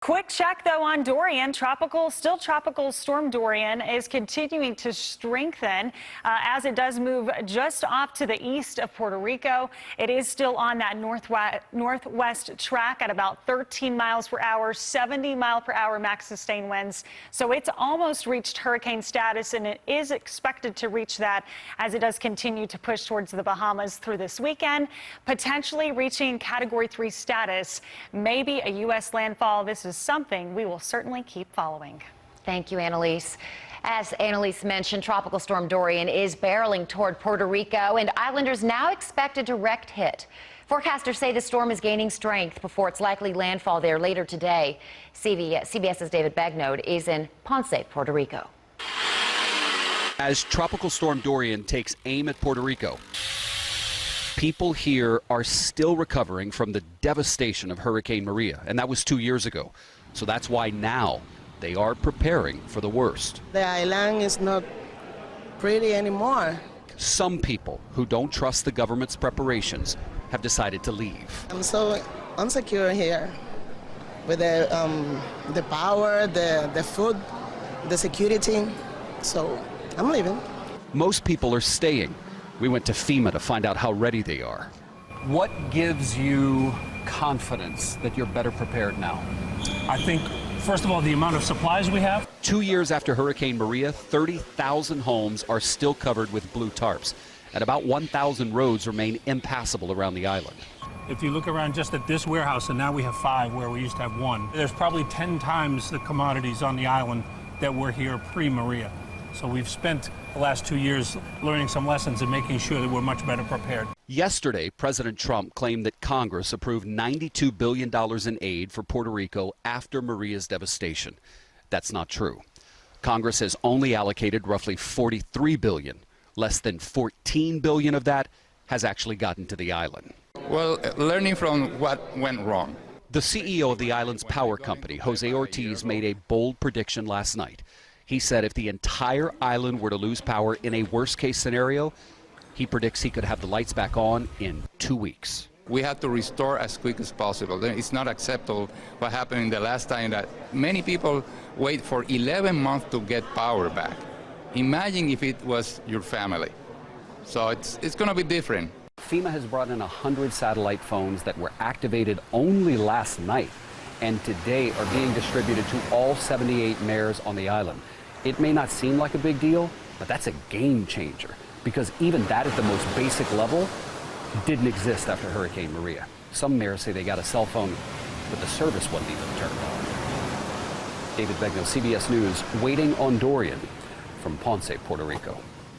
Quick check, though, on Dorian. Still tropical storm Dorian is continuing to strengthen as it does move just off to the east of Puerto Rico. It is still on that northwest track at about 13 miles per hour, 70 mile per hour max sustained winds. So it's almost reached hurricane status, and it is expected to reach that as it does continue to push towards the Bahamas through this weekend, potentially reaching Category 3 status, maybe a U.S. landfall. This is something we will certainly keep following. Thank you, Annalise. As Annalise mentioned, Tropical Storm Dorian is barreling toward Puerto Rico, and islanders now expect a direct hit. Forecasters say the storm is gaining strength before its likely landfall there later today. CBS's David Bagnode is in Ponce, Puerto Rico. As Tropical Storm Dorian takes aim at Puerto Rico, people here are still recovering from the devastation of Hurricane Maria, and that was 2 years ago. So that's why now they are preparing for the worst. The island is not pretty anymore. Some people who don't trust the government's preparations have decided to leave. I'm so insecure here with the power, the food, the security. So I'm leaving. Most people are staying. We went to FEMA to find out how ready they are. What gives you confidence that you're better prepared now? I think, first of all, the amount of supplies we have. 2 years after Hurricane Maria, 30,000 homes are still covered with blue tarps, and about 1,000 roads remain impassable around the island. If you look around just at this warehouse, and now we have 5 where we used to have 1, there's probably 10 times the commodities on the island that were here pre-Maria. So we've spent the last 2 years learning some lessons and making sure that we're much better prepared. Yesterday, President Trump claimed that Congress approved $92 billion in aid for Puerto Rico after Maria's devastation. That's not true. Congress has only allocated roughly $43 billion. Less than $14 billion of that has actually gotten to the island. Well, learning from what went wrong. The CEO of the island's power company, Jose Ortiz, made a bold prediction last night. He said if the entire island were to lose power in a worst-case scenario, he predicts he could have the lights back on in 2 weeks. We have to restore as quick as possible. It's not acceptable what happened the last time that many people wait for 11 months to get power back. Imagine if it was your family. So it's going to be different. FEMA has brought in 100 satellite phones that were activated only last night and today are being distributed to all 78 mayors on the island. It may not seem like a big deal, but that's a game changer, because even that at the most basic level didn't exist after Hurricane Maria. Some mayors say they got a cell phone, but the service wasn't even turned on. David Bagnode, CBS News, waiting on Dorian from Ponce, Puerto Rico.